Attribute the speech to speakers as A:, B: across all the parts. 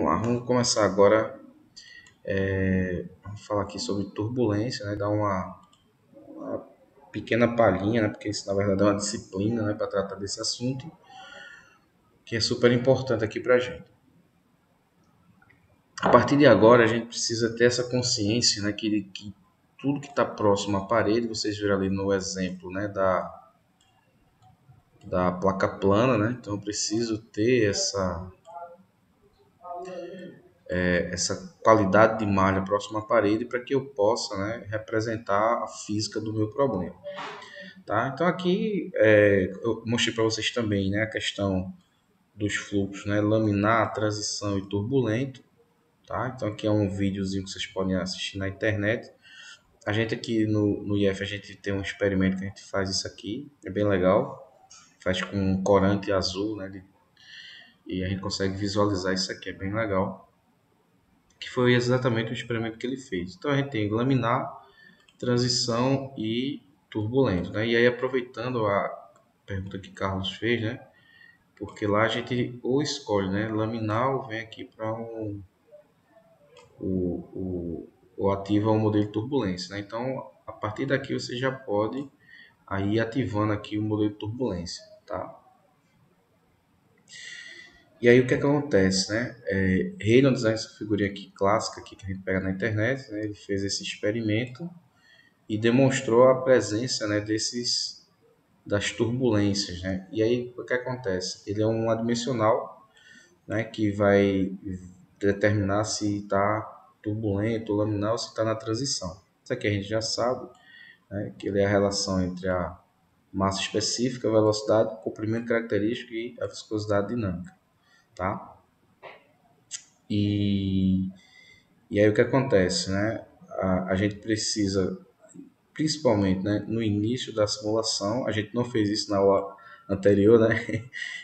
A: Vamos lá, vamos começar agora. Vamos falar aqui sobre turbulência, né? Dar uma pequena palhinha, né? Porque isso na verdade é uma disciplina, né? Para tratar desse assunto, que é super importante aqui para a gente. A partir de agora, a gente precisa ter essa consciência, né? Que tudo que está próximo à parede, vocês viram ali no exemplo, né? Da placa plana, né? Então eu preciso ter essa qualidade de malha próxima à parede para que eu possa, né, representar a física do meu problema. Tá? Então aqui eu mostrei para vocês também, né, a questão dos fluxos, né, laminar, transição e turbulento. Tá? Então aqui é um videozinho que vocês podem assistir na internet. A gente aqui no IF a gente tem um experimento que a gente faz isso aqui, é bem legal. Faz com um corante azul, né, e a gente consegue visualizar isso aqui, é bem legal. Que foi exatamente o experimento que ele fez. Então a gente tem laminar, transição e turbulento, né? E aí aproveitando a pergunta que Carlos fez, né? Porque lá a gente ou escolhe, né? Laminar ou vem aqui para ou ativa o modelo de turbulência, né? Então a partir daqui você já pode aí ativando aqui o modelo de turbulência, tá? E aí o que acontece, né? Reynolds, essa figurinha aqui clássica aqui que a gente pega na internet, né? Ele fez esse experimento e demonstrou a presença, né, das turbulências, né? E aí o que acontece? Ele é um adimensional, né, que vai determinar se está turbulento ou laminar ou se está na transição. Isso aqui a gente já sabe, né, que ele é a relação entre a massa específica, a velocidade, o comprimento característico e a viscosidade dinâmica, tá? E, e aí o que acontece, né? A gente precisa, principalmente, né, no início da simulação, a gente não fez isso na aula anterior, né?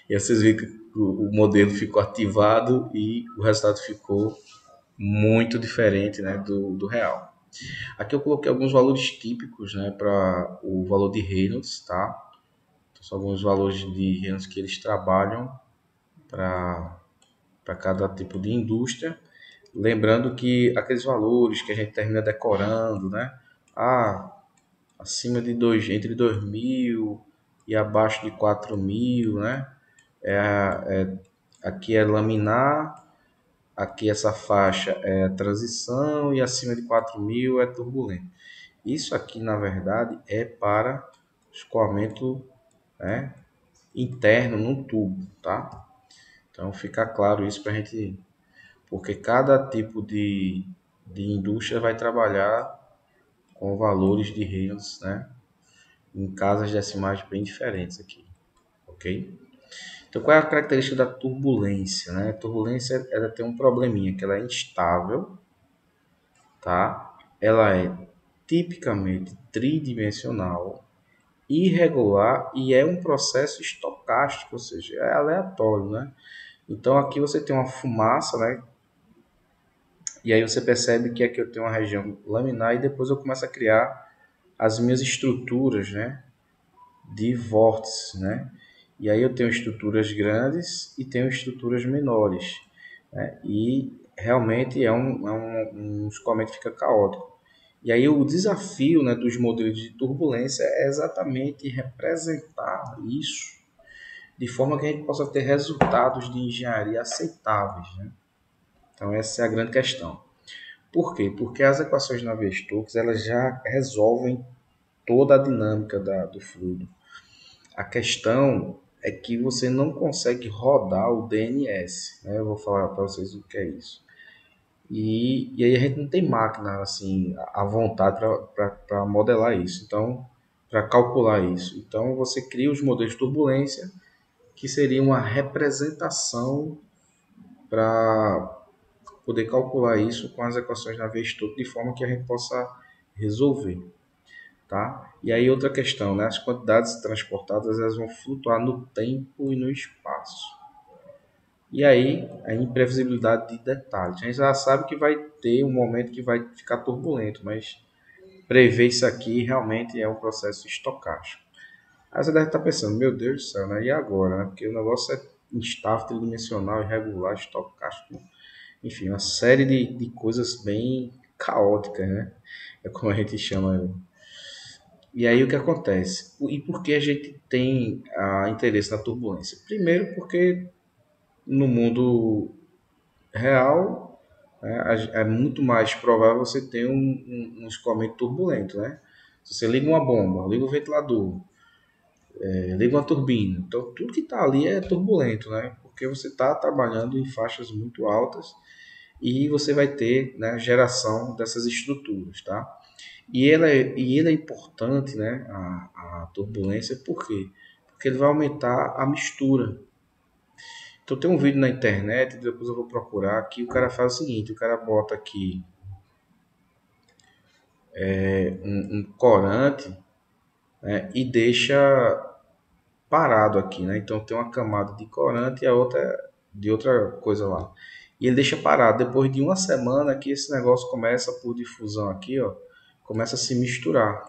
A: E aí vocês viram que o modelo ficou ativado e o resultado ficou muito diferente, né, do real. Aqui eu coloquei alguns valores típicos, né, para o valor de Reynolds, tá? Então, são alguns valores de Reynolds que eles trabalham para cada tipo de indústria. Lembrando que aqueles valores que a gente termina decorando, né? Acima de entre 2.000 e abaixo de 4.000, né? Aqui é laminar, aqui essa faixa é transição e acima de 4.000 é turbulento. Isso aqui, na verdade, é para escoamento, né, interno num tubo, tá? Então fica claro isso para a gente, porque cada tipo de indústria vai trabalhar com valores de Reynolds, né, em casas decimais bem diferentes aqui, ok? Então, qual é a característica da turbulência, né? A turbulência, ela tem um probleminha, que ela é instável, tá? Ela é tipicamente tridimensional, irregular e é um processo estocástico, ou seja, é aleatório, né? Então, aqui você tem uma fumaça, né? E aí você percebe que aqui eu tenho uma região laminar e depois eu começo a criar as minhas estruturas, né, de vórtices, né? E aí eu tenho estruturas grandes e tenho estruturas menores, né? E realmente um escoamento que fica caótico. E aí o desafio, né, dos modelos de turbulência é exatamente representar isso de forma que a gente possa ter resultados de engenharia aceitáveis, né? Então essa é a grande questão. Por quê? Porque as equações de Navier-Stokes elas já resolvem toda a dinâmica do fluido. A questão é que você não consegue rodar o DNS, né? Eu vou falar para vocês o que é isso. E aí a gente não tem máquina assim à vontade para modelar isso, então para calcular isso. Então você cria os modelos de turbulência que seria uma representação para poder calcular isso com as equações de Navier-Stokes de forma que a gente possa resolver. Tá? E aí outra questão, né? As quantidades transportadas elas vão flutuar no tempo e no espaço. E aí a imprevisibilidade de detalhes. A gente já sabe que vai ter um momento que vai ficar turbulento, mas prever isso aqui realmente é um processo estocástico. Aí você deve estar pensando, meu Deus do céu, né? E agora? Né? Porque o negócio é instável, tridimensional, irregular, estocástico. enfim, uma série de coisas bem caóticas, né? É como a gente chama. E aí o que acontece? E por que a gente tem interesse na turbulência? Primeiro porque no mundo real, né, é muito mais provável você ter um escoamento turbulento, né? Se você liga uma bomba, liga o ventilador, liga uma turbina, então tudo que está ali é turbulento, né? Porque você está trabalhando em faixas muito altas e você vai ter, né, geração dessas estruturas, tá? E ele é importante, né, a turbulência, por quê? Porque ele vai aumentar a mistura. Então tem um vídeo na internet, depois eu vou procurar, que o cara faz o seguinte, o cara bota aqui um corante, né, e deixa parado aqui, né? Então tem uma camada de corante e a outra de outra coisa lá. E ele deixa parado. Depois de uma semana que esse negócio começa por difusão aqui, ó, começa a se misturar.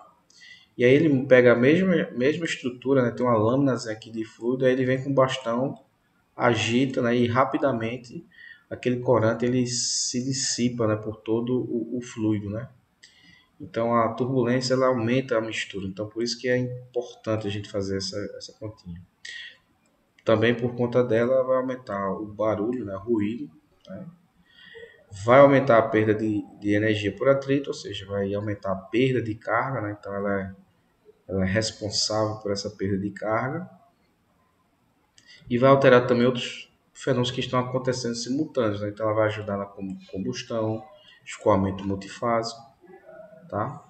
A: E aí ele pega a mesma estrutura, né? Tem uma lâmina aqui de fluido, aí ele vem com o bastão, agita, né? E rapidamente aquele corante ele se dissipa, né? Por todo o fluido, né? Então a turbulência ela aumenta a mistura. Então por isso que é importante a gente fazer essa continha. Também por conta dela vai aumentar o barulho, né? O ruído, né? Vai aumentar a perda de energia por atrito, ou seja, vai aumentar a perda de carga, né? Então ela é responsável por essa perda de carga e vai alterar também outros fenômenos que estão acontecendo simultâneos, né? Então ela vai ajudar na combustão, escoamento multifásico, tá?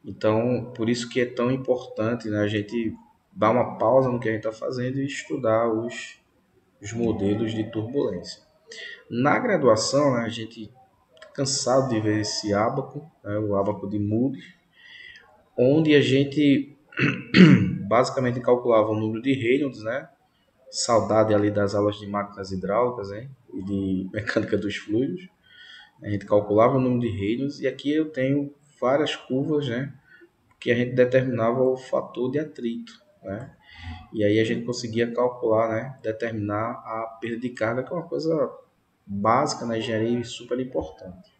A: Então, por isso que é tão importante, né, a gente dar uma pausa no que a gente está fazendo e estudar os modelos de turbulência. Na graduação, né, a gente está cansado de ver esse ábaco, né, o ábaco de Moody, onde a gente basicamente calculava o número de Reynolds, né? Saudade ali das aulas de máquinas hidráulicas, hein? E de mecânica dos fluidos. A gente calculava o número de Reynolds e aqui eu tenho várias curvas, né? Que a gente determinava o fator de atrito, né? E aí a gente conseguia calcular, né? Determinar a perda de carga, que é uma coisa básica na engenharia e super importante.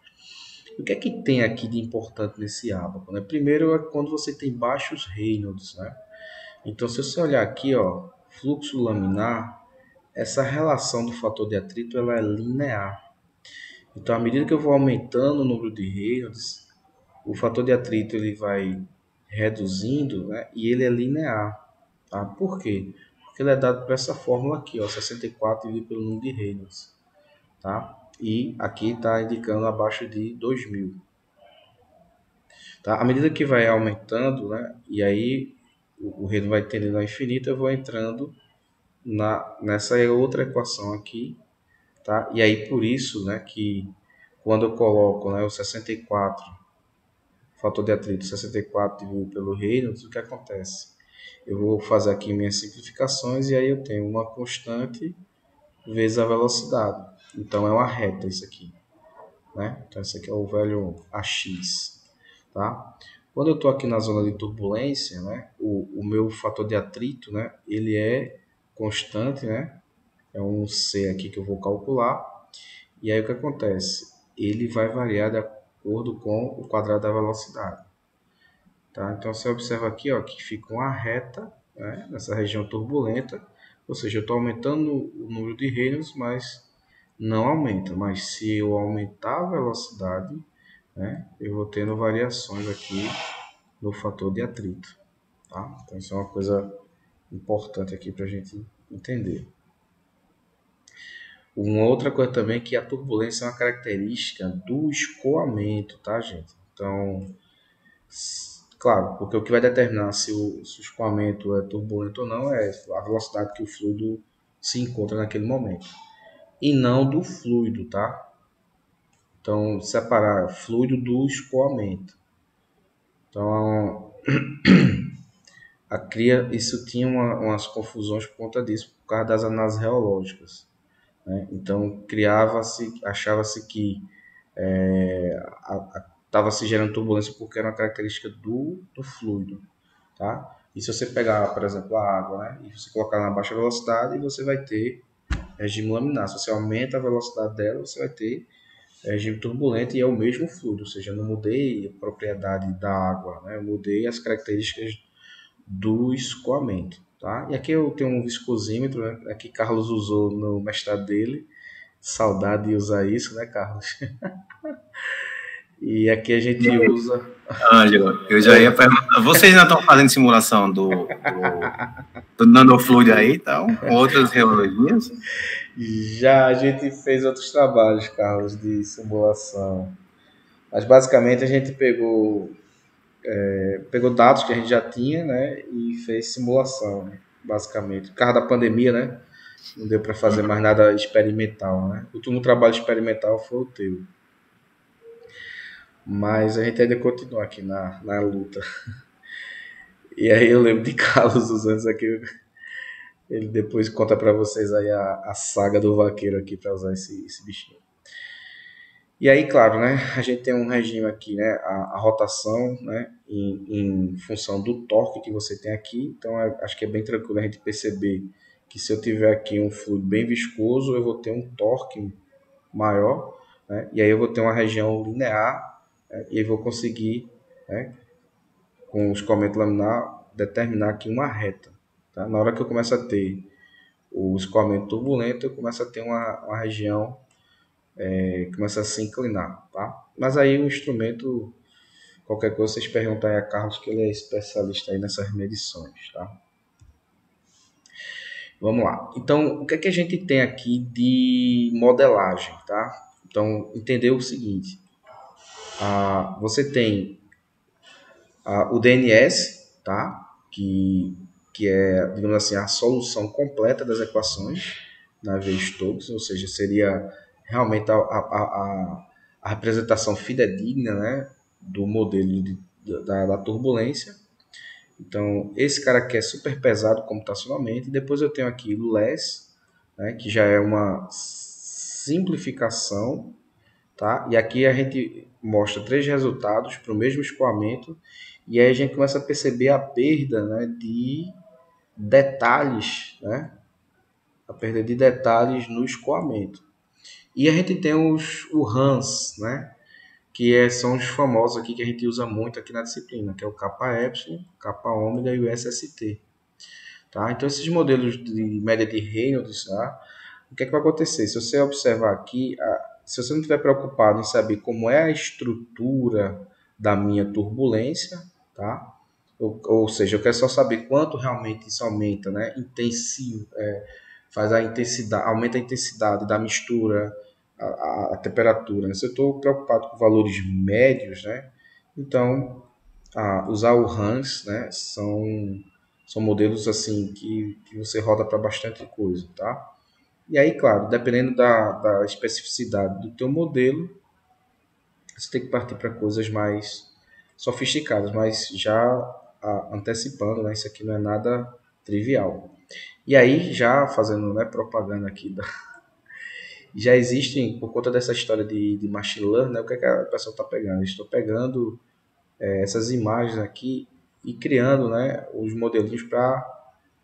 A: O que é que tem aqui de importante nesse ábaco, né? Primeiro é quando você tem baixos Reynolds, né? Então, se você olhar aqui, ó, fluxo laminar, essa relação do fator de atrito ela é linear. Então, à medida que eu vou aumentando o número de Reynolds, o fator de atrito ele vai reduzindo, né? E ele é linear, tá? Por quê? Porque ele é dado por essa fórmula aqui, ó, 64 dividido pelo número de Reynolds, tá? E aqui está indicando abaixo de 2000. Tá? À medida que vai aumentando, né? E aí o reino vai tendendo ao infinito, eu vou entrando nessa outra equação aqui, tá? E aí por isso, né, que quando eu coloco, né, o 64, fator de atrito 64 dividido pelo Reynolds, o que acontece? Eu vou fazer aqui minhas simplificações e aí eu tenho uma constante vezes a velocidade. Então é uma reta isso aqui, né? Então esse aqui é o velho AX, tá? Quando eu estou aqui na zona de turbulência, né, o meu fator de atrito, né, ele é constante, né? É um C aqui que eu vou calcular. E aí o que acontece? Ele vai variar de acordo com o quadrado da velocidade. Tá? Então você observa aqui, ó, que fica uma reta, né, nessa região turbulenta, ou seja, eu estou aumentando o número de Reynolds, mas não aumenta. Mas se eu aumentar a velocidade, né, eu vou tendo variações aqui no fator de atrito. Tá? Então isso é uma coisa importante aqui para a gente entender. Uma outra coisa também é que a turbulência é uma característica do escoamento, tá, gente? Então, claro, porque o que vai determinar se o escoamento é turbulento ou não é a velocidade que o fluido se encontra naquele momento. E não do fluido, tá? Então, separar fluido do escoamento. Então, isso tinha umas confusões por conta disso, por causa das análises reológicas, né? Então, achava-se que estava se gerando turbulência porque era uma característica do fluido, tá? E se você pegar, por exemplo, a água, né, e você colocar na baixa velocidade, você vai ter regime laminar. Se você aumenta a velocidade dela, você vai ter é regime turbulento e é o mesmo fluido, ou seja, eu não mudei a propriedade da água, né? Eu mudei as características do escoamento, tá? E aqui eu tenho um viscosímetro, né? Aqui Carlos usou no mestrado dele, saudade de usar isso, né, Carlos? E aqui a gente usa.
B: Ângelo, eu já ia perguntar. Vocês ainda estão fazendo simulação do nanofluid aí, então, com outras reologias?
A: Já a gente fez outros trabalhos, Carlos, de simulação. Mas basicamente a gente pegou dados que a gente já tinha, né, e fez simulação, né, basicamente. Por causa da pandemia, né, não deu para fazer mais nada experimental, né. O último trabalho experimental foi o teu. Mas a gente ainda continua aqui na luta. E aí eu lembro de Carlos usando isso aqui. Ele depois conta para vocês aí a saga do vaqueiro aqui para usar esse bichinho. E aí, claro, né, a gente tem um regime aqui, né, a rotação, né, em função do torque que você tem aqui. Então, acho que é bem tranquilo a gente perceber que se eu tiver aqui um fluido bem viscoso, eu vou ter um torque maior, né, e aí eu vou ter uma região linear, né, e aí vou conseguir, né, com o escoamento laminar, determinar aqui uma reta. Tá? Na hora que eu começo a ter o escoamento turbulento, eu começo a ter uma região que começa a se inclinar. Tá? Mas aí o instrumento, qualquer coisa, vocês perguntam aí a Carlos, que ele é especialista aí nessas medições. Tá? Vamos lá. Então, o que é que a gente tem aqui de modelagem? Tá? Então, entender o seguinte. Você tem o DNS, tá? Que é, digamos assim, a solução completa das equações Navier-Stokes, ou seja, seria realmente a representação fidedigna, né, do modelo da turbulência. Então, esse cara aqui é super pesado computacionalmente. Depois eu tenho aqui o LESS, né, que já é uma simplificação, tá? E aqui a gente mostra três resultados para o mesmo escoamento e aí a gente começa a perceber a perda, né, de detalhes, né? A perda de detalhes no escoamento. E a gente tem o RANS, né? São os famosos aqui que a gente usa muito aqui na disciplina, que é o kappa epsilon, kappa ômega e o SST. Tá? Então esses modelos de média de Reynolds, tá? O que é que vai acontecer? Se você observar aqui, se você não estiver preocupado em saber como é a estrutura da minha turbulência, tá? Ou seja, eu quero só saber quanto realmente isso aumenta, né? Intensivo, faz a intensidade, aumenta a intensidade da mistura, a temperatura. Né? Se eu estou preocupado com valores médios, né? Então, usar o RANS, né? São modelos assim que você roda para bastante coisa, tá? E aí, claro, dependendo da especificidade do teu modelo, você tem que partir para coisas mais sofisticadas, mas já antecipando, né, isso aqui não é nada trivial. E aí, já fazendo, né, propaganda aqui, já existem, por conta dessa história de machine learning, né, o que, é que a pessoa está pegando? Estou pegando essas imagens aqui e criando, né, os modelinhos para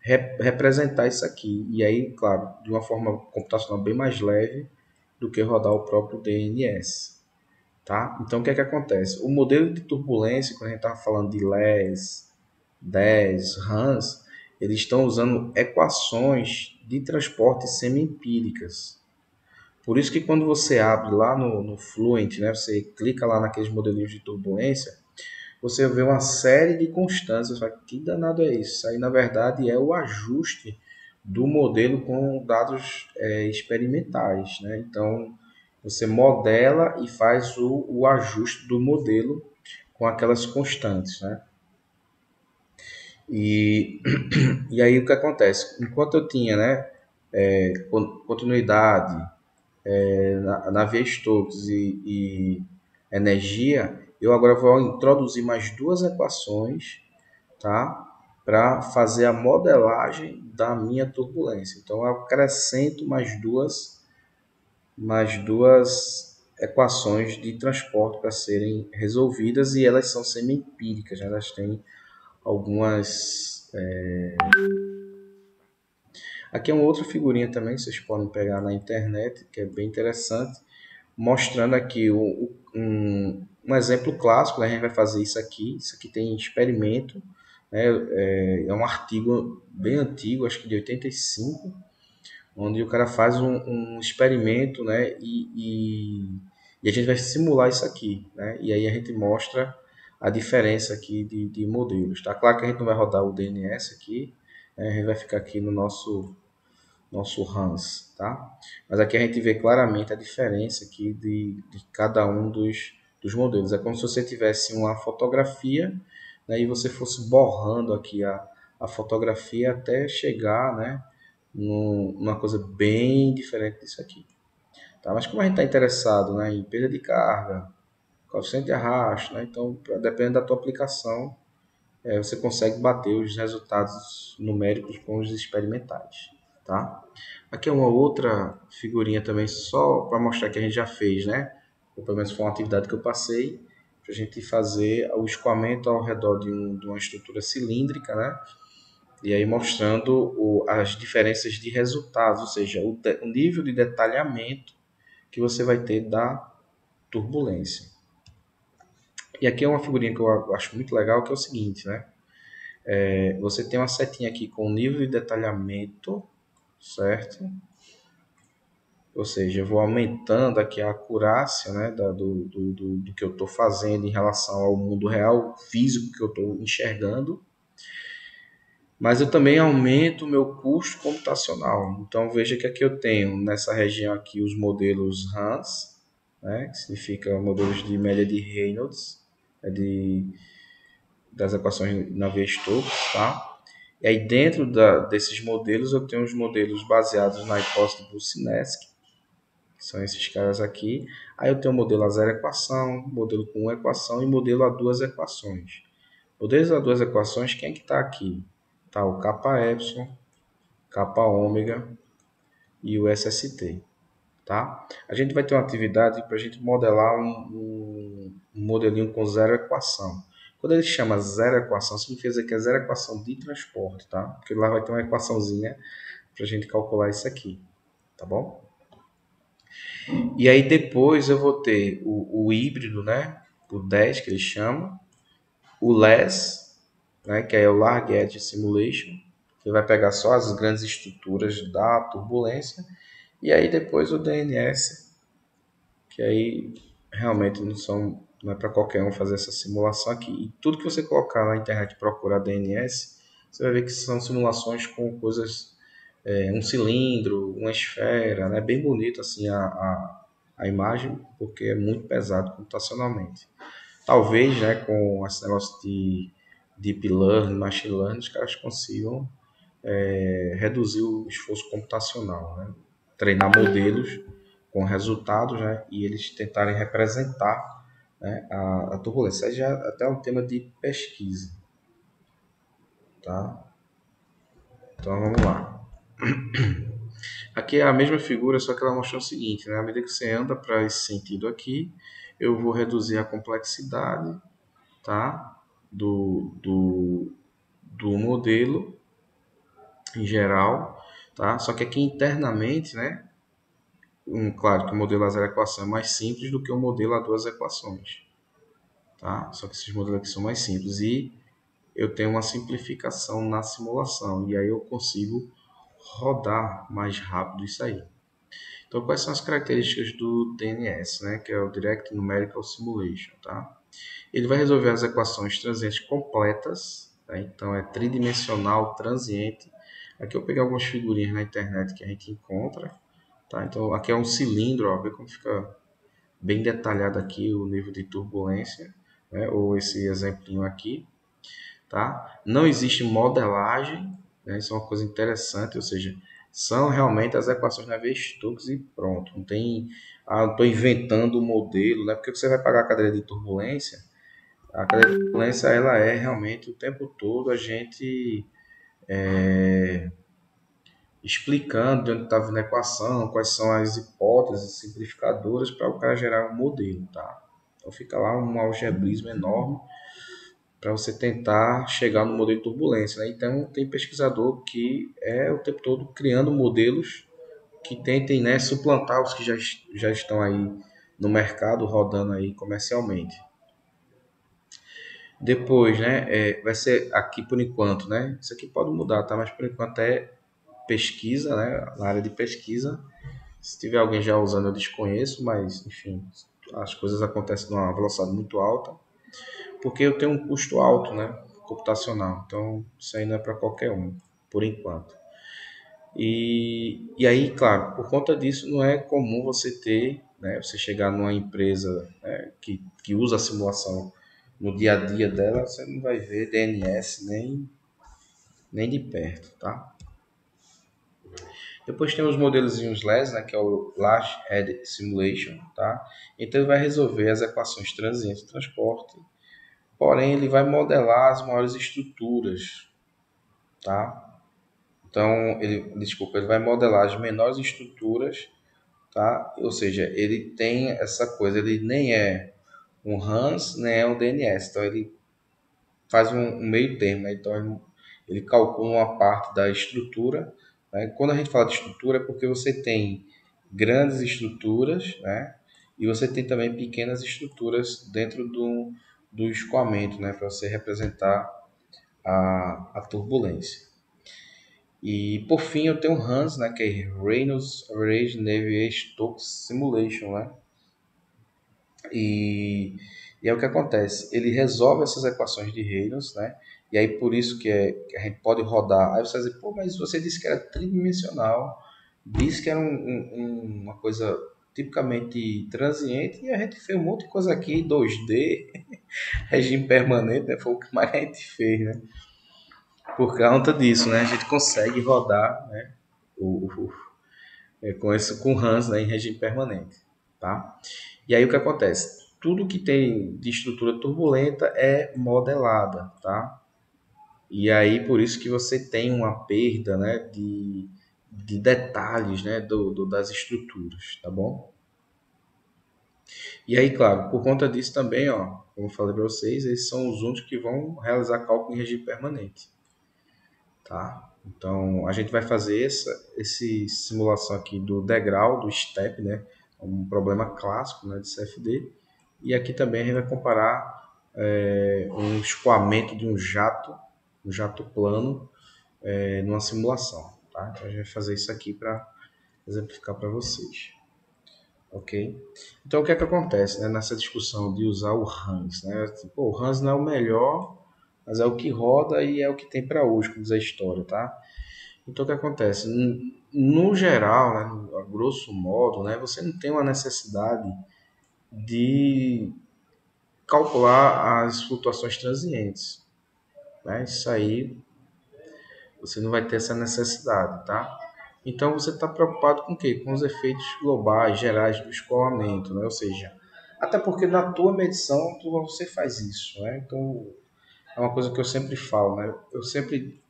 A: representar isso aqui. E aí, claro, de uma forma computacional bem mais leve do que rodar o próprio DNS. Tá? Então, o que é que acontece? O modelo de turbulência, quando a gente está falando de LES, DES, RANS, eles estão usando equações de transporte semi-empíricas. Por isso que quando você abre lá no Fluent, né, você clica lá naqueles modelinhos de turbulência, você vê uma série de constantes. Você fala, que danado é isso? Isso aí, na verdade, é o ajuste do modelo com dados experimentais. Né? Então, você modela e faz o ajuste do modelo com aquelas constantes. Né? E, e aí, o que acontece? Enquanto eu tinha, né, continuidade, Navier-Stokes e energia, eu agora vou introduzir mais duas equações, tá? Para fazer a modelagem da minha turbulência. Então eu acrescento mais duas equações de transporte para serem resolvidas e elas são semi-empíricas, né? Elas têm algumas. Aqui é uma outra figurinha também que vocês podem pegar na internet, que é bem interessante, mostrando aqui um exemplo clássico, né? A gente vai fazer isso aqui tem experimento, né? É um artigo bem antigo, acho que de 85, onde o cara faz um experimento, né? E a gente vai simular isso aqui, né? E aí a gente mostra a diferença aqui de modelos, tá? Claro que a gente não vai rodar o DNS aqui, né? A gente vai ficar aqui no nosso RANS, tá? Mas aqui a gente vê claramente a diferença aqui de cada um dos modelos. É como se você tivesse uma fotografia, né, e você fosse borrando aqui a fotografia até chegar, né, numa coisa bem diferente disso aqui. Tá? Mas como a gente está interessado, né, em perda de carga, coeficiente de arrasto, né, então, dependendo da tua aplicação, você consegue bater os resultados numéricos com os experimentais. Tá? Aqui é uma outra figurinha também, só para mostrar que a gente já fez, né? Ou pelo menos foi uma atividade que eu passei, para a gente fazer o escoamento ao redor de uma estrutura cilíndrica, né? E aí mostrando as diferenças de resultados, ou seja, o nível de detalhamento que você vai ter da turbulência. E aqui é uma figurinha que eu acho muito legal, que é o seguinte, né? Você tem uma setinha aqui com o nível de detalhamento, certo? Ou seja, eu vou aumentando aqui a acurácia, né, do que eu estou fazendo em relação ao mundo real, físico que eu estou enxergando. Mas eu também aumento o meu custo computacional. Então veja que aqui eu tenho nessa região aqui os modelos RANS, né, que significa modelos de média de Reynolds, das equações Navier-Stokes, tá? E aí dentro desses modelos eu tenho os modelos baseados na hipótese de Boussinesq, que são esses caras aqui. Aí eu tenho o modelo a zero equação, modelo com uma equação e modelo a duas equações. Modelos a duas equações, quem é que está aqui? Está o kappa epsilon, kappa ômega e o SST. Tá? A gente vai ter uma atividade para a gente modelar um modelinho com zero equação. Quando ele chama zero equação, significa dizer que é zero equação de transporte, tá? Porque lá vai ter uma equaçãozinha para a gente calcular isso aqui, tá bom? E aí depois eu vou ter o híbrido, né? O 10 que eles chamam, o LESS, né? Que é o Large Edge Simulation, que vai pegar só as grandes estruturas da turbulência, e aí depois o DNS, que aí realmente não é para qualquer um fazer essa simulação aqui. E tudo que você colocar na internet e procurar DNS, você vai ver que são simulações com coisas, um cilindro, uma esfera, né? Bem bonito assim a imagem, porque é muito pesado computacionalmente. Talvez, né, com esse negócio de Deep Learning, Machine Learning, os caras consigam reduzir o esforço computacional, né? Treinar modelos com resultados, né, e eles tentarem representar, né, a turbulência. Isso já é até um tema de pesquisa. Tá? Então vamos lá. Aqui é a mesma figura, só que ela mostra o seguinte, né? À medida que você anda para esse sentido aqui, eu vou reduzir a complexidade, tá? Do modelo em geral, tá? Só que aqui internamente, né? Claro que o modelo a zero equação é mais simples do que o modelo a duas equações, tá? Só que esses modelos aqui são mais simples e eu tenho uma simplificação na simulação e aí eu consigo rodar mais rápido isso aí. Então, quais são as características do DNS, né? Que é o Direct Numerical Simulation, tá? Ele vai resolver as equações transientes completas, tá? Então é tridimensional transiente. Aqui eu peguei algumas figurinhas na internet que a gente encontra, tá? Então aqui é um cilindro, ó, vê como fica bem detalhado aqui o nível de turbulência, né? Ou esse exemplinho aqui, tá? Não existe modelagem, né? Isso é uma coisa interessante, ou seja, são realmente as equações Navier-Stokes e pronto. Não tem, estou inventando o modelo, né? Porque você vai pagar a cadeira de turbulência, a cadeira de turbulência ela é realmente o tempo todo a gente explicando de onde está vindo a equação, quais são as hipóteses simplificadoras para o cara gerar um modelo, tá? Então fica lá um algebrismo enorme para você tentar chegar no modelo de turbulência, né? Então tem pesquisador que é o tempo todo criando modelos que tentem, né, suplantar os que já estão aí no mercado rodando aí comercialmente. Depois, né, vai ser aqui por enquanto, né? Isso aqui pode mudar, tá? Mas por enquanto é pesquisa, né? Na área de pesquisa. Se tiver alguém já usando, eu desconheço, mas enfim, as coisas acontecem numa velocidade muito alta, porque eu tenho um custo alto, né? Computacional. Então, isso aí não é para qualquer um, por enquanto. E aí, claro, por conta disso, não é comum você ter, né, você chegar numa empresa, né, que usa a simulação no dia a dia dela, você não vai ver DNS nem de perto, tá? Depois tem os modelozinhos LES, né, que é o Large Head Simulation, tá? Então ele vai resolver as equações transientes de transporte, porém ele vai modelar as maiores estruturas, tá? Então, ele vai modelar as menores estruturas, tá? Ou seja, ele tem essa coisa, ele nem é um Hans, nem é um DNS. Então, ele faz um meio termo, né? Então, ele calcula uma parte da estrutura, né? Quando a gente fala de estrutura, é porque você tem grandes estruturas, né? E você tem também pequenas estruturas dentro do escoamento, né? Para você representar a turbulência. E por fim eu tenho o Hans, né, que é Reynolds Average Navier-Stokes Simulation, né? E, e é o que acontece, ele resolve essas equações de Reynolds, né? E aí por isso que a gente pode rodar. Aí você vai dizer, pô, mas você disse que era tridimensional, disse que era uma coisa tipicamente transiente, e a gente fez um monte de coisa aqui, 2D, regime permanente, né? Foi o que mais a gente fez, né? Por conta disso, né? A gente consegue rodar, né? Com Hans, né, em regime permanente, tá? E aí o que acontece? Tudo que tem de estrutura turbulenta é modelada, tá? E aí por isso que você tem uma perda, né, de detalhes, né, das estruturas, tá bom? E aí, claro, por conta disso também, ó, como eu falei para vocês, esses são os únicos que vão realizar cálculo em regime permanente, tá? Então, a gente vai fazer esse simulação aqui do degrau, do step, né? Um problema clássico, né, de CFD. E aqui também a gente vai comparar um escoamento de um jato plano, numa simulação, tá? Então, a gente vai fazer isso aqui para exemplificar para vocês. Ok? Então, o que é que acontece, né, nessa discussão de usar o Hans, né? Tipo, o Hans não é o melhor, mas é o que roda e é o que tem para hoje, como diz a história, tá? Então, o que acontece? No geral, né, a grosso modo, né, você não tem uma necessidade de calcular as flutuações transientes, né? Isso aí você não vai ter essa necessidade, tá? Então, você está preocupado com o quê? Com os efeitos globais, gerais do escoamento, né? Ou seja, até porque na tua medição você faz isso, né? Então, é uma coisa que eu sempre falo, né? Eu sempre,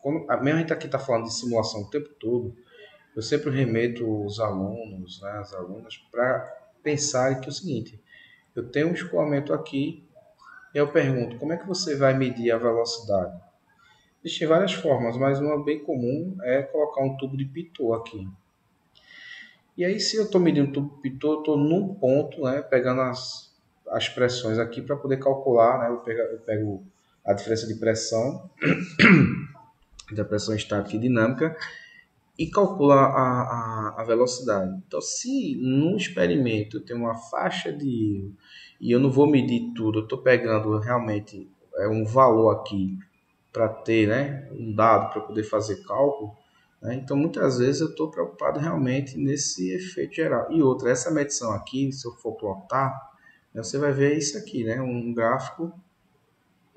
A: mesmo a gente aqui está falando de simulação o tempo todo, eu sempre remeto os alunos, né, as alunas, para pensarem que é o seguinte: eu tenho um escoamento aqui e eu pergunto, como é que você vai medir a velocidade? Existem várias formas, mas uma bem comum é colocar um tubo de pitot aqui. E aí, se eu estou medindo o tubo de pitot, eu estou num ponto, né, pegando as pressões aqui para poder calcular, né, eu pego a diferença de pressão, da pressão estática e dinâmica, e calcula a velocidade. Então, se no experimento eu tenho uma faixa de erro e eu não vou medir tudo, eu estou pegando realmente um valor aqui para ter, né, um dado para poder fazer cálculo, né? Então muitas vezes eu estou preocupado realmente nesse efeito geral. E outra, essa medição aqui, se eu for plotar, né, você vai ver isso aqui, né, um gráfico,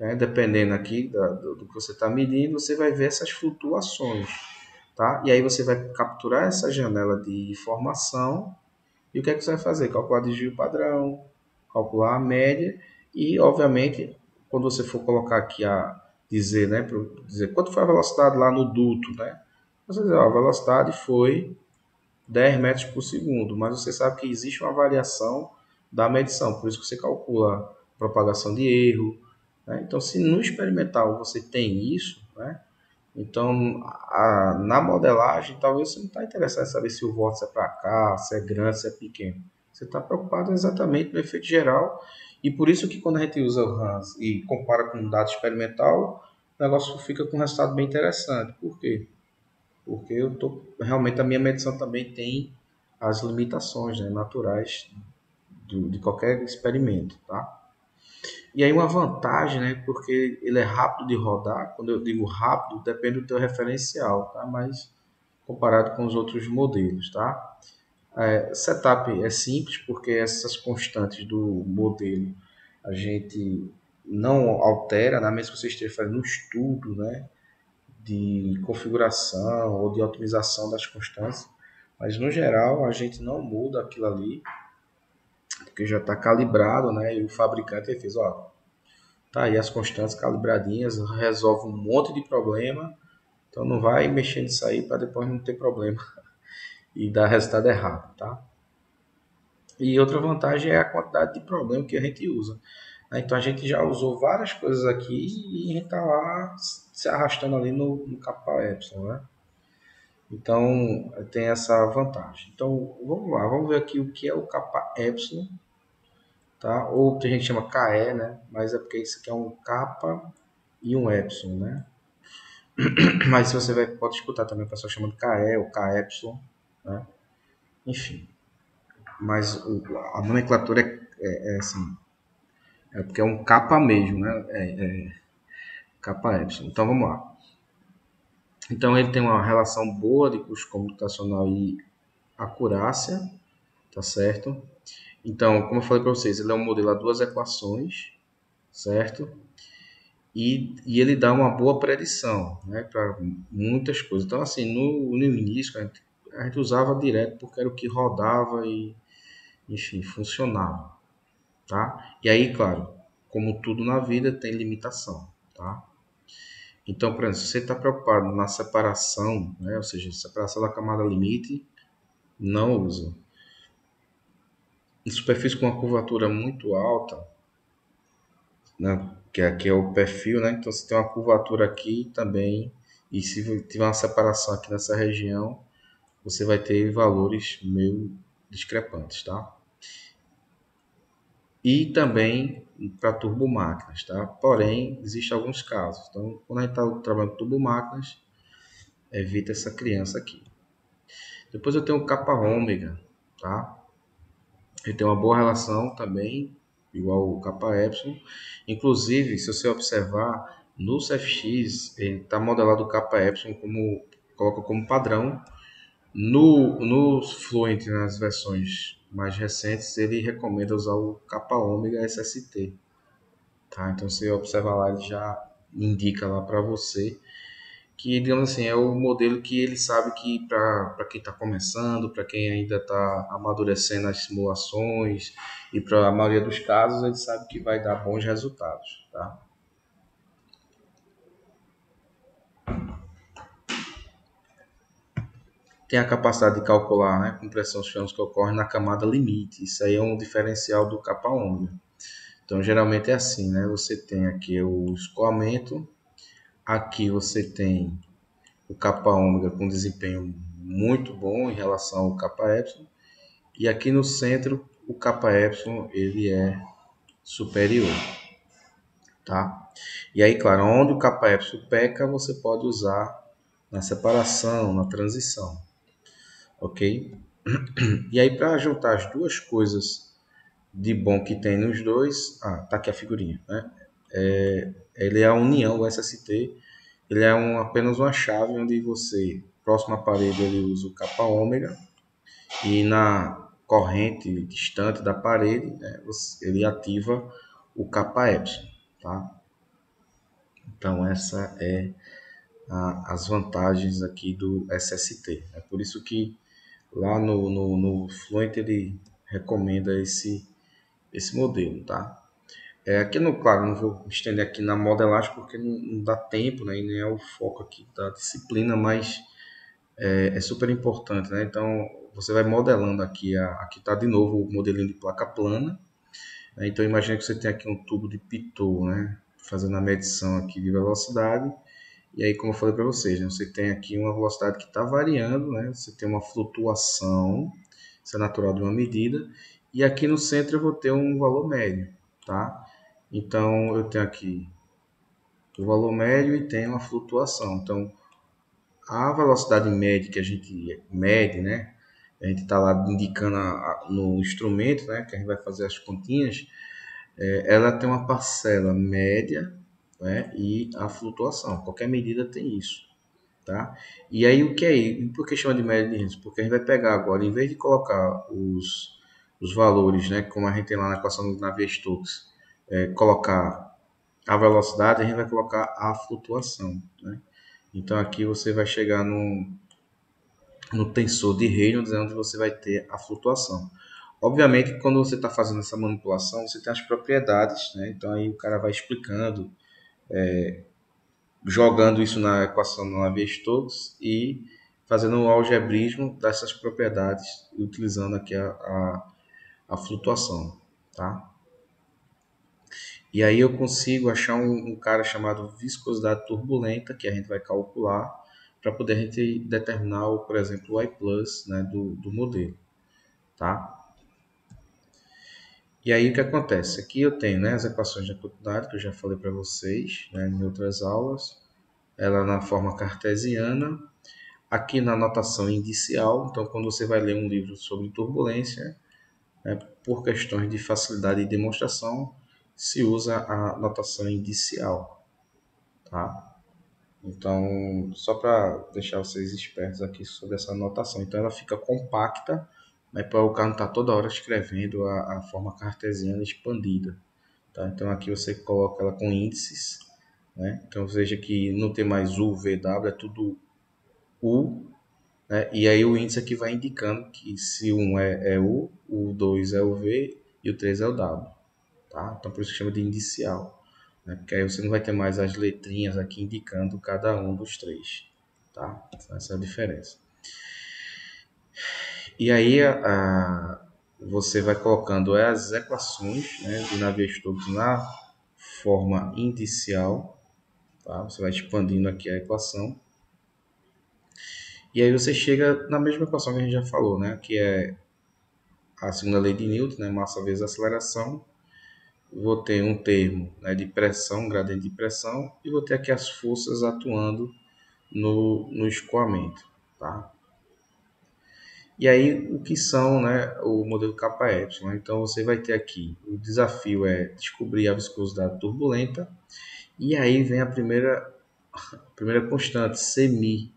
A: né, dependendo aqui do que você está medindo, você vai ver essas flutuações. Tá? E aí você vai capturar essa janela de informação e o que é que você vai fazer? Calcular desvio padrão, calcular a média e, obviamente, quando você for colocar aqui dizer, né, dizer quanto foi a velocidade lá no duto, né? Você diz, ó, a velocidade foi 10 metros por segundo, mas você sabe que existe uma variação da medição, por isso que você calcula propagação de erro, né? Então, se no experimental você tem isso, né? Então, na modelagem, talvez você não está interessado em saber se o vórtice é para cá, se é grande, se é pequeno. Você está preocupado exatamente no efeito geral, e por isso que quando a gente usa o RANS e compara com um dado experimental, o negócio fica com um resultado bem interessante. Por quê? Porque realmente a minha medição também tem as limitações, né, naturais de qualquer experimento, tá? E aí uma vantagem, né, porque ele é rápido de rodar, quando eu digo rápido, depende do teu referencial, tá? Mas comparado com os outros modelos, tá? Setup é simples porque essas constantes do modelo a gente não altera, né? Mesmo que você esteja fazendo um estudo, né, de configuração ou de otimização das constantes, mas no geral a gente não muda aquilo ali, porque já está calibrado, né? E o fabricante fez, ó, tá aí as constantes calibradinhas, resolve um monte de problema, então não vai mexer nisso aí para depois não ter problema e dar resultado errado, tá? E outra vantagem é a quantidade de problema que a gente usa. Então a gente já usou várias coisas aqui e a gente está lá se arrastando ali no capa Epsilon, né? Então tem essa vantagem. Então vamos lá, vamos ver aqui o que é o capa Epsilon, tá? Ou que a gente chama KE, né? Mas é porque isso aqui é um capa e um Epsilon, né? Mas se você pode escutar também o pessoal chamando KE ou K Epsilon, né? Enfim. Mas a nomenclatura é assim, é porque é um capa mesmo, né? Capa Epsilon. Então vamos lá. Então ele tem uma relação boa de custo computacional e acurácia, tá certo? Então, como eu falei para vocês, ele é um modelo a duas equações, certo? E ele dá uma boa predição, né, para muitas coisas. Então, assim, no início a gente usava direto porque era o que rodava e, enfim, funcionava, tá? E aí, claro, como tudo na vida, tem limitação, tá? Então, por exemplo, se você está preocupado na separação, né, ou seja, separação da camada limite, não usa. Em superfície com uma curvatura muito alta, né, que aqui é o perfil, né, então você tem uma curvatura aqui também, e se tiver uma separação aqui nessa região, você vai ter valores meio discrepantes, tá? E também para turbomáquinas, tá? Porém, existem alguns casos. Então, quando a gente está trabalhando com turbomáquinas, evita essa criança aqui. Depois eu tenho o capa ômega, tá? Ele tem uma boa relação também, igual o capa epsilon. Inclusive, se você observar, no CFX, ele está modelado o capa epsilon como, coloca como padrão. No Fluent, nas versões mais recentes, ele recomenda usar o capa ômega SST. Tá? Então, você observa lá, ele já indica lá para você que, digamos assim, é o modelo que ele sabe que para quem está começando, para quem ainda está amadurecendo as simulações e para a maioria dos casos, ele sabe que vai dar bons resultados. Tá? Tem a capacidade de calcular, né, compressão dos fenômenos que ocorrem na camada limite. Isso aí é um diferencial do capa ômega. Então, geralmente é assim, né? Você tem aqui o escoamento, aqui você tem o capa ômega com desempenho muito bom em relação ao capa epsilon, e aqui no centro o capa epsilon ele é superior, tá? E aí, claro, onde o capa epsilon peca, você pode usar na separação, na transição, ok? E aí, para juntar as duas coisas de bom que tem nos dois, tá aqui a figurinha, né? Ele é a união, o SST, ele é apenas uma chave onde você, próximo à parede, ele usa o capa ômega e na corrente distante da parede, né, ele ativa o capa epsilon, tá? Então essa é as vantagens aqui do SST. É por isso que lá no Fluent ele recomenda esse modelo, tá? Aqui, claro, não vou estender aqui na modelagem porque não dá tempo, né, e nem é o foco aqui da disciplina, mas é super importante, né? Então, você vai modelando aqui, aqui está de novo o modelinho de placa plana, né? Então, imagine que você tem aqui um tubo de pitot, né? Fazendo a medição aqui de velocidade, e aí, como eu falei para vocês, né? Você tem aqui uma velocidade que está variando, né? Você tem uma flutuação, isso é natural de uma medida, E aqui no centro eu vou ter um valor médio, tá? Então eu tenho aqui o valor médio e tenho a flutuação. Então a velocidade média que a gente mede, né? A gente está lá indicando no instrumento, né? Que a gente vai fazer as continhas. Ela tem uma parcela média, né? E a flutuação. Qualquer medida tem isso, tá? E aí o que é isso? Por que chama de média de risco? Porque a gente vai pegar agora, em vez de colocar os valores, né? Como a gente tem lá na equação do Navier-Stokes, colocar a velocidade, a gente vai colocar a flutuação, né? Então aqui você vai chegar no tensor de Reynolds, onde você vai ter a flutuação. Obviamente, quando você está fazendo essa manipulação, você tem as propriedades, né? Então aí o cara vai explicando, jogando isso na equação do Navier-Stokes e fazendo o algebrismo dessas propriedades, utilizando aqui a flutuação, tá? E aí eu consigo achar um cara chamado viscosidade turbulenta, que a gente vai calcular, para poder a gente determinar, por exemplo, o I+, né, do modelo, tá? E aí o que acontece? Aqui eu tenho, né, as equações da continuidade, que eu já falei para vocês, né, em outras aulas, ela na forma cartesiana, aqui na notação indicial. Então quando você vai ler um livro sobre turbulência, né, por questões de facilidade de demonstração, se usa a notação indicial, tá? Então, só para deixar vocês espertos aqui sobre essa notação. Então, ela fica compacta, mas para o cara não estar toda hora escrevendo a forma cartesiana expandida. Tá? Então, aqui você coloca ela com índices. Né? Então, veja que não tem mais U, V, W, é tudo U. Né? E aí o índice aqui vai indicando que se um é U, o 2 é o V e o 3 é o W. Tá? Então, por isso que chama de indicial, né? Porque aí você não vai ter mais as letrinhas aqui indicando cada um dos três, tá? Essa é a diferença. E aí você vai colocando as equações, né, de Navier-Stokes na forma indicial, tá? Você vai expandindo aqui a equação. E aí você chega na mesma equação que a gente já falou, né? Que é a segunda lei de Newton, né? Massa vezes aceleração. Vou ter um termo, né, de pressão, gradiente de pressão, e vou ter aqui as forças atuando no escoamento, tá? E aí, o que são, né, o modelo kappa epsilon? Então, você vai ter aqui, o desafio é descobrir a viscosidade turbulenta, e aí vem a primeira constante, Cmi.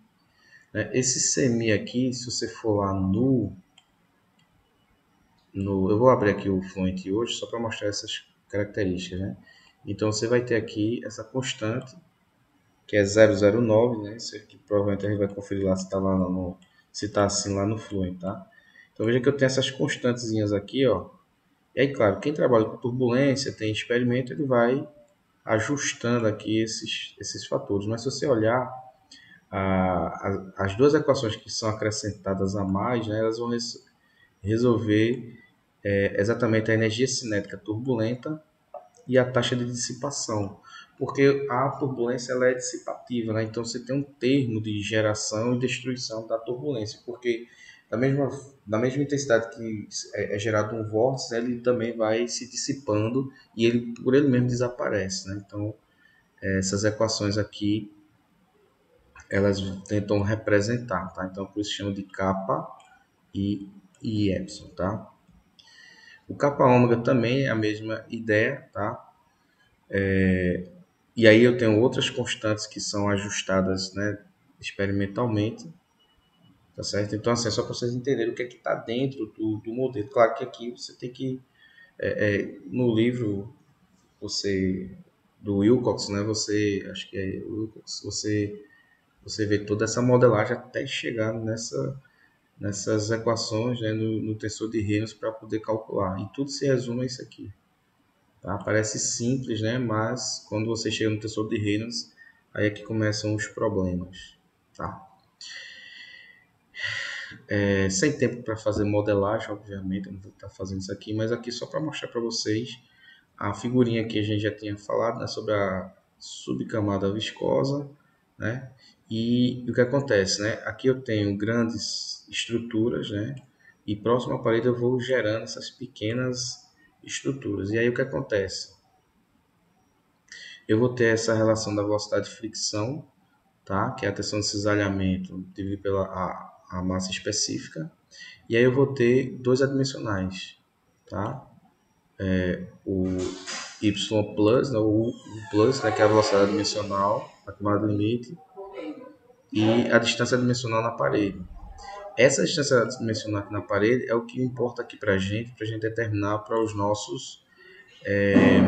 A: Né? Esse Cmi aqui, se você for lá eu vou abrir aqui o Fluent hoje só para mostrar essas características, né? Então, você vai ter aqui essa constante, que é 009, né? Isso aqui provavelmente a gente vai conferir lá se está lá se está assim lá no Fluent, tá? Então veja que eu tenho essas constantezinhas aqui, ó. E aí, claro, quem trabalha com turbulência, tem experimento, ele vai ajustando aqui esses fatores. Mas se você olhar, as duas equações que são acrescentadas a mais, né, elas vão resolver exatamente a energia cinética turbulenta e a taxa de dissipação, porque a turbulência ela é dissipativa, né? Então você tem um termo de geração e destruição da turbulência, porque da mesma, da mesma intensidade que é gerado um vórtice, ele também vai se dissipando e ele por ele mesmo desaparece, né? Então essas equações aqui elas tentam representar, tá? Então por isso chama de kappa e epsilon, tá? O kappa ômega também é a mesma ideia, tá? E aí eu tenho outras constantes que são ajustadas, né, experimentalmente, tá certo? Então, assim, é só para vocês entenderem o que é que está dentro do modelo. Claro que aqui você tem que, no livro, do Wilcox, né, acho que é Wilcox, você vê toda essa modelagem até chegar nessas equações, né, no tensor de Reynolds para poder calcular. E tudo se resume a isso aqui. Tá? Parece simples, né? Mas quando você chega no tensor de Reynolds, aí é que começam os problemas. Tá? Sem tempo para fazer modelagem, obviamente, eu não vou estar fazendo isso aqui, mas aqui só para mostrar para vocês a figurinha que a gente já tinha falado, né, sobre a subcamada viscosa, né? E o que acontece, né? Aqui eu tenho grandes estruturas, né? e próximo à parede eu vou gerando essas pequenas estruturas. E aí o que acontece? Eu vou ter essa relação da velocidade de fricção, tá? Que é a tensão de cisalhamento dividido pela a massa específica. E aí eu vou ter dois adimensionais, tá? O y plus, né, o plus, né, que é a velocidade adimensional, a camada limite, e a distância adimensional na parede. Essa distância adimensional aqui na parede é o que importa aqui para a gente determinar para os nossos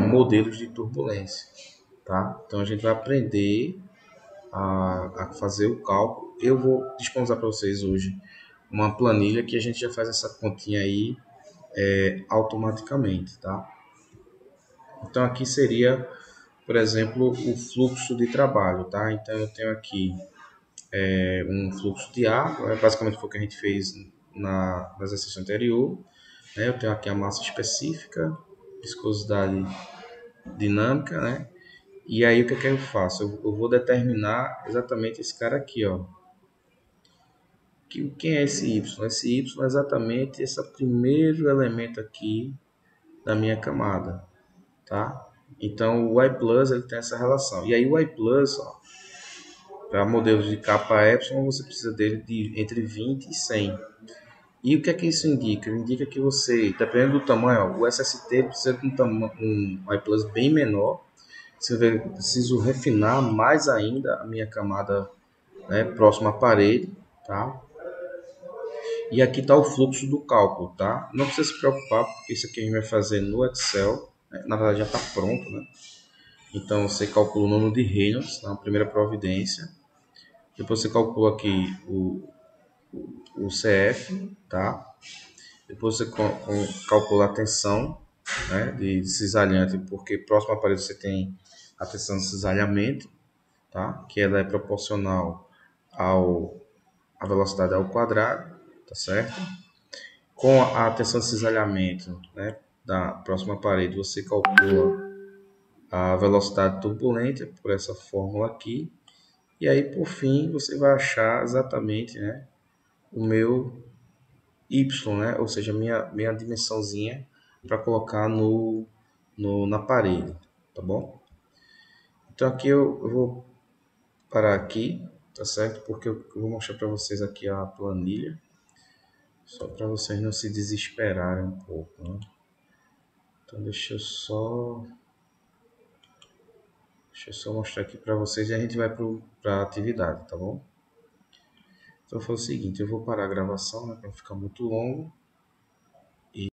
A: modelos de turbulência, tá? Então a gente vai aprender a fazer o cálculo. Eu vou disponibilizar para vocês hoje uma planilha que a gente já faz essa continha aí automaticamente, tá? Então aqui seria, por exemplo, o fluxo de trabalho, tá? Então eu tenho aqui um fluxo de ar, basicamente foi o que a gente fez no exercício anterior, né? Eu tenho aqui a massa específica, viscosidade dinâmica, né? E aí o que é que eu faço? Eu vou determinar exatamente esse cara aqui, ó. Quem é esse Y? Esse Y é exatamente esse primeiro elemento aqui da minha camada, tá? Então o Y plus ele tem essa relação. E aí o Y plus, ó, para modelos de capa epsilon, você precisa dele de entre 20 e 100. E o que é que isso indica? Indica que você, dependendo do tamanho, ó, o SST precisa de um Y plus bem menor. Você vê, eu preciso refinar mais ainda a minha camada, né, próxima à parede, tá? E aqui está o fluxo do cálculo, tá? Não precisa se preocupar, porque isso aqui a gente vai fazer no Excel, né? Na verdade já está pronto, né? Então você calcula o número de Reynolds na primeira providência. Depois você calcula aqui o CF, tá? Depois você calcula a tensão, né, de cisalhante, porque próximo à parede você tem a tensão de cisalhamento, tá? Que ela é proporcional à velocidade ao quadrado, tá certo? Com a tensão de cisalhamento, né, da próxima parede, você calcula a velocidade turbulenta por essa fórmula aqui. E aí, por fim, você vai achar exatamente, né, o meu Y, né, ou seja, minha dimensãozinha para colocar na parede, tá bom? Então aqui eu vou parar aqui, tá certo? Porque eu vou mostrar para vocês aqui a planilha, só para vocês não se desesperarem um pouco, né? Então deixa eu só mostrar aqui para vocês e a gente vai para a atividade, tá bom? Então foi o seguinte, eu vou parar a gravação, né, para não ficar muito longo.